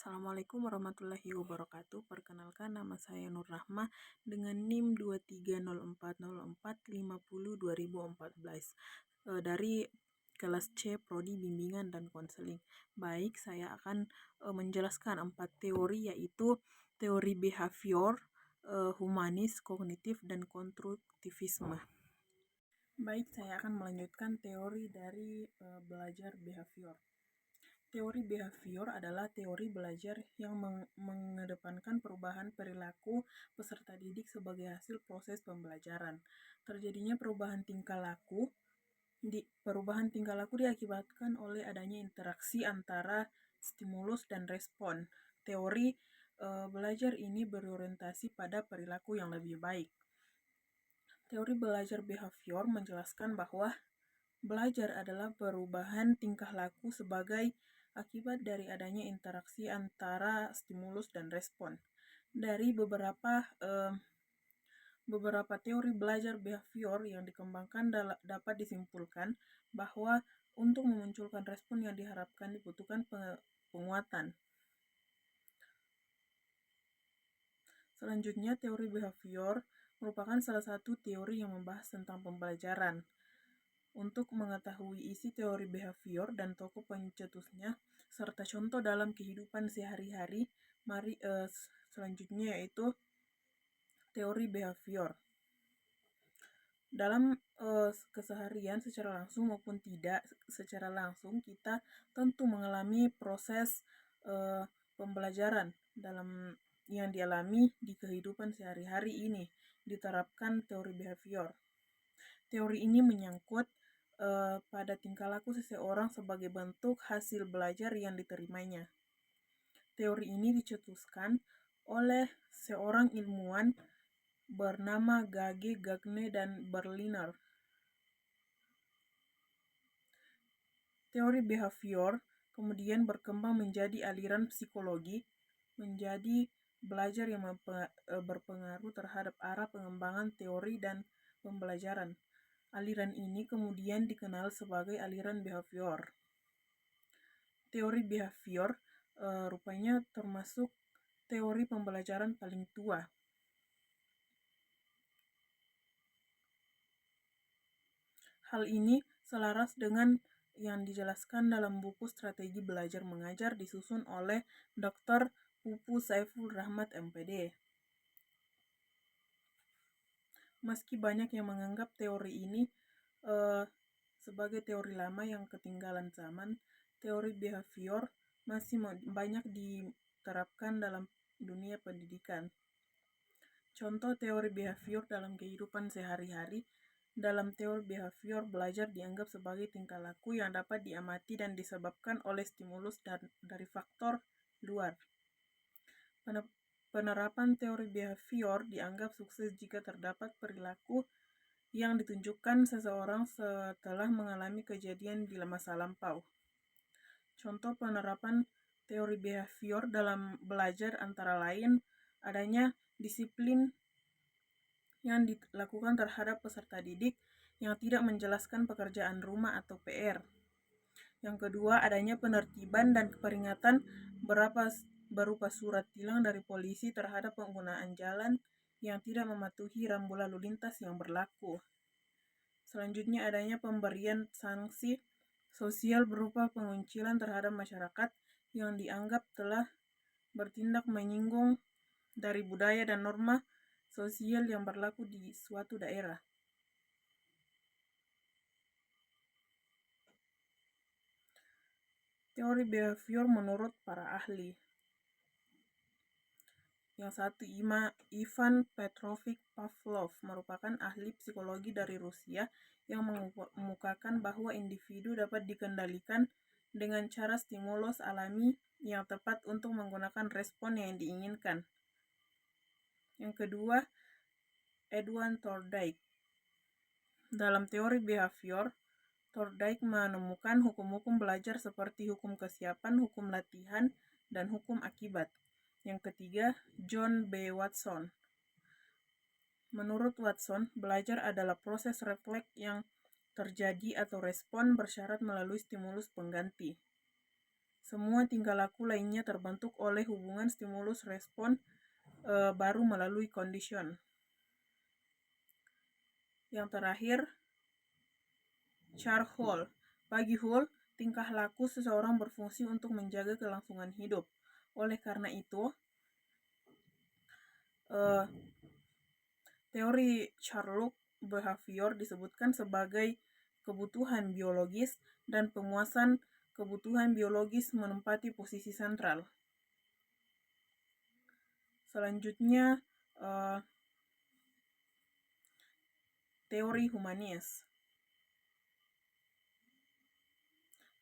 Assalamualaikum warahmatullahi wabarakatuh. Perkenalkan, nama saya Nur Rahma dengan NIM 230404502014 dari kelas C Prodi Bimbingan dan Konseling. Baik, saya akan menjelaskan 4 teori, yaitu teori behavior, humanis, kognitif, dan konstruktivisme. Baik, saya akan melanjutkan teori dari belajar behavior. Teori behavior adalah teori belajar yang mengedepankan perubahan perilaku peserta didik sebagai hasil proses pembelajaran. Terjadinya perubahan tingkah laku diakibatkan oleh adanya interaksi antara stimulus dan respon. Teori belajar ini berorientasi pada perilaku yang lebih baik. Teori belajar behavior menjelaskan bahwa belajar adalah perubahan tingkah laku sebagai akibat dari adanya interaksi antara stimulus dan respon. Dari beberapa teori belajar behavior yang dikembangkan dapat disimpulkan bahwa untuk memunculkan respon yang diharapkan dibutuhkan penguatan. Selanjutnya, teori behavior merupakan salah satu teori yang membahas tentang pembelajaran. Untuk mengetahui isi teori behavior dan tokoh pencetusnya, serta contoh dalam kehidupan sehari-hari, mari selanjutnya yaitu teori behavior. Dalam keseharian secara langsung maupun tidak secara langsung, kita tentu mengalami proses pembelajaran dalam yang dialami di kehidupan sehari-hari ini, diterapkan teori behavior. Teori ini menyangkut pada tingkah laku seseorang sebagai bentuk hasil belajar yang diterimanya. Teori ini dicetuskan oleh seorang ilmuwan bernama Gage, Gagne, dan Berliner. Teori behavior kemudian berkembang menjadi aliran psikologi, menjadi belajar yang berpengaruh terhadap arah pengembangan teori dan pembelajaran. Aliran ini kemudian dikenal sebagai aliran behavior. Teori behavior rupanya termasuk teori pembelajaran paling tua. Hal ini selaras dengan yang dijelaskan dalam buku Strategi Belajar Mengajar disusun oleh Dr. Pupu Saiful Rahmat MPD. Meski banyak yang menganggap teori ini sebagai teori lama yang ketinggalan zaman, teori behavior masih banyak diterapkan dalam dunia pendidikan. Contoh teori behavior dalam kehidupan sehari-hari. Dalam teori behavior, belajar dianggap sebagai tingkah laku yang dapat diamati dan disebabkan oleh stimulus dari faktor luar. Penerapan teori behavior dianggap sukses jika terdapat perilaku yang ditunjukkan seseorang setelah mengalami kejadian di masa lampau. Contoh penerapan teori behavior dalam belajar antara lain adanya disiplin yang dilakukan terhadap peserta didik yang tidak menjelaskan pekerjaan rumah atau PR. Yang kedua, adanya penertiban dan peringatan berupa surat tilang dari polisi terhadap penggunaan jalan yang tidak mematuhi rambu lalu lintas yang berlaku. Selanjutnya, adanya pemberian sanksi sosial berupa penguncilan terhadap masyarakat yang dianggap telah bertindak menyinggung dari budaya dan norma sosial yang berlaku di suatu daerah. Teori behavior menurut para ahli. Yang satu, Ivan Petrovich Pavlov merupakan ahli psikologi dari Rusia yang mengemukakan bahwa individu dapat dikendalikan dengan cara stimulus alami yang tepat untuk menggunakan respon yang diinginkan. Yang kedua, Edward Thorndike. Dalam teori behavior, Thorndike menemukan hukum-hukum belajar seperti hukum kesiapan, hukum latihan, dan hukum akibat. Yang ketiga, John B. Watson. Menurut Watson, belajar adalah proses refleks yang terjadi atau respon bersyarat melalui stimulus pengganti. Semua tingkah laku lainnya terbentuk oleh hubungan stimulus-respon baru melalui condition. Yang terakhir, Charles Hall. Bagi Hall, tingkah laku seseorang berfungsi untuk menjaga kelangsungan hidup. Oleh karena itu, teori Charlotte behavior disebutkan sebagai kebutuhan biologis dan pemuasan kebutuhan biologis menempati posisi sentral. Selanjutnya, teori humanis.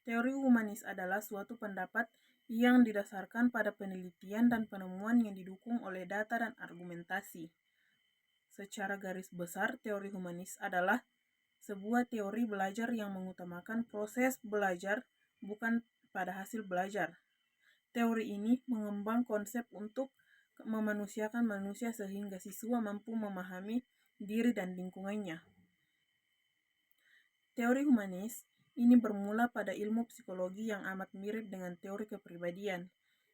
Teori humanis adalah suatu pendapat yang didasarkan pada penelitian dan penemuan yang didukung oleh data dan argumentasi. Secara garis besar, teori humanis adalah sebuah teori belajar yang mengutamakan proses belajar bukan pada hasil belajar. Teori ini mengembang konsep untuk memanusiakan manusia sehingga siswa mampu memahami diri dan lingkungannya. Teori humanis ini bermula pada ilmu psikologi yang amat mirip dengan teori kepribadian,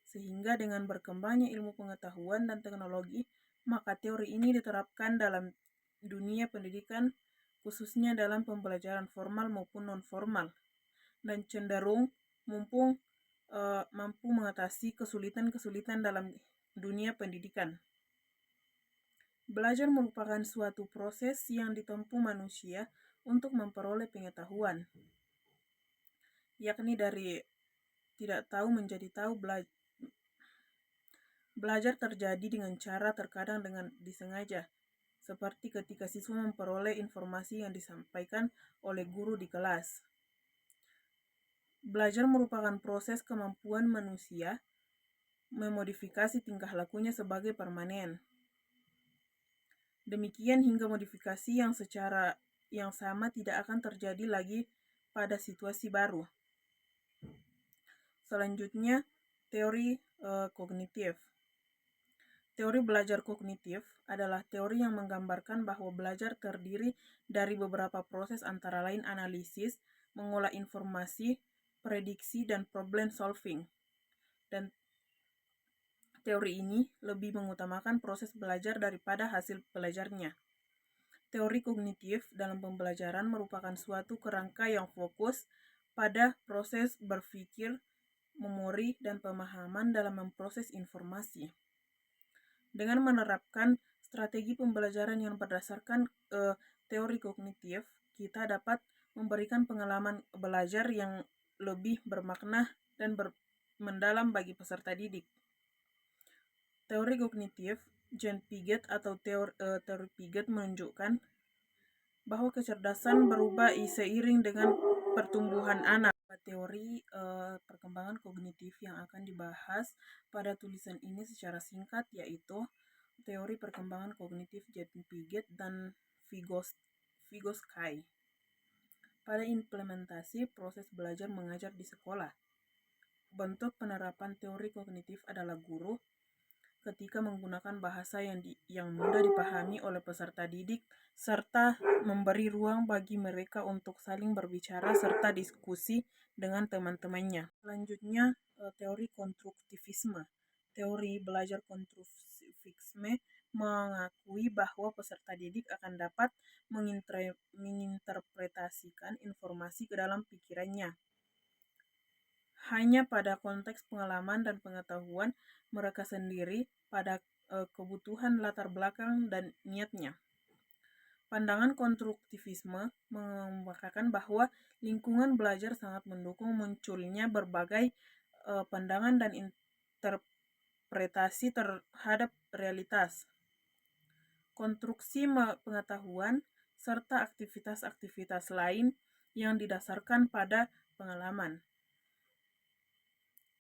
sehingga dengan berkembangnya ilmu pengetahuan dan teknologi, maka teori ini diterapkan dalam dunia pendidikan, khususnya dalam pembelajaran formal maupun non-formal, dan cenderung mampu mengatasi kesulitan-kesulitan dalam dunia pendidikan. Belajar merupakan suatu proses yang ditempuh manusia untuk memperoleh pengetahuan, yakni dari tidak tahu menjadi tahu. Belajar terjadi dengan cara terkadang dengan disengaja, seperti ketika siswa memperoleh informasi yang disampaikan oleh guru di kelas. Belajar merupakan proses kemampuan manusia memodifikasi tingkah lakunya sebagai permanen. Demikian hingga modifikasi yang secara yang sama tidak akan terjadi lagi pada situasi baru. Selanjutnya, teori kognitif. Teori belajar kognitif adalah teori yang menggambarkan bahwa belajar terdiri dari beberapa proses antara lain analisis, mengolah informasi, prediksi, dan problem solving. Dan teori ini lebih mengutamakan proses belajar daripada hasil belajarnya. Teori kognitif dalam pembelajaran merupakan suatu kerangka yang fokus pada proses berpikir, memori, dan pemahaman dalam memproses informasi. Dengan menerapkan strategi pembelajaran yang berdasarkan teori kognitif, kita dapat memberikan pengalaman belajar yang lebih bermakna dan mendalam bagi peserta didik. Teori kognitif John Piaget atau teori Piaget menunjukkan bahwa kecerdasan berubah seiring dengan pertumbuhan anak. Teori perkembangan kognitif yang akan dibahas pada tulisan ini secara singkat yaitu teori perkembangan kognitif John Piaget dan Vygotsky. Pada implementasi proses belajar mengajar di sekolah, bentuk penerapan teori kognitif adalah guru ketika menggunakan bahasa yang mudah dipahami oleh peserta didik serta memberi ruang bagi mereka untuk saling berbicara serta diskusi dengan teman-temannya. Selanjutnya, teori konstruktivisme. Teori belajar konstruktivisme mengakui bahwa peserta didik akan dapat menginterpretasikan informasi ke dalam pikirannya hanya pada konteks pengalaman dan pengetahuan mereka sendiri pada kebutuhan latar belakang dan niatnya. Pandangan konstruktivisme mengungkapkan bahwa lingkungan belajar sangat mendukung munculnya berbagai pandangan dan interpretasi terhadap realitas, konstruksi pengetahuan, serta aktivitas-aktivitas lain yang didasarkan pada pengalaman.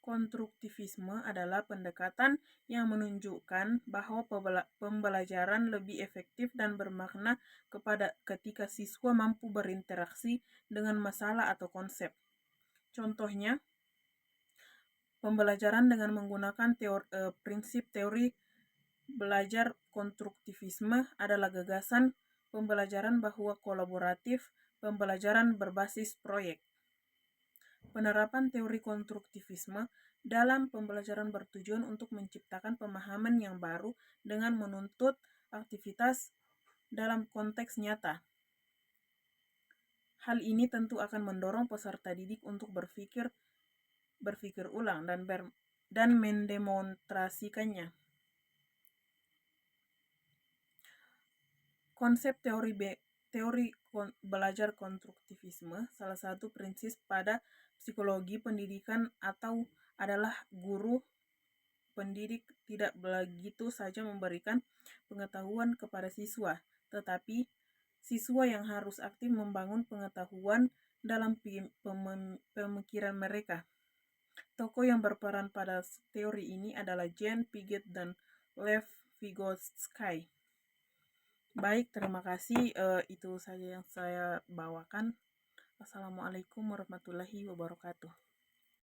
Konstruktivisme adalah pendekatan yang menunjukkan bahwa pembelajaran lebih efektif dan bermakna ketika siswa mampu berinteraksi dengan masalah atau konsep. Contohnya, pembelajaran dengan menggunakan prinsip teori belajar konstruktivisme adalah gagasan pembelajaran bahwa kolaboratif, pembelajaran berbasis proyek. Penerapan teori konstruktivisme dalam pembelajaran bertujuan untuk menciptakan pemahaman yang baru dengan menuntut aktivitas dalam konteks nyata. Hal ini tentu akan mendorong peserta didik untuk berpikir ulang dan mendemonstrasikannya. Konsep teori belajar konstruktivisme salah satu prinsip pada psikologi pendidikan adalah guru pendidik tidak begitu saja memberikan pengetahuan kepada siswa, tetapi siswa yang harus aktif membangun pengetahuan dalam pemikiran mereka. Tokoh yang berperan pada teori ini adalah Jean Piaget dan Lev Vygotsky. Baik, terima kasih. Itu saja yang saya bawakan. Assalamualaikum warahmatullahi wabarakatuh.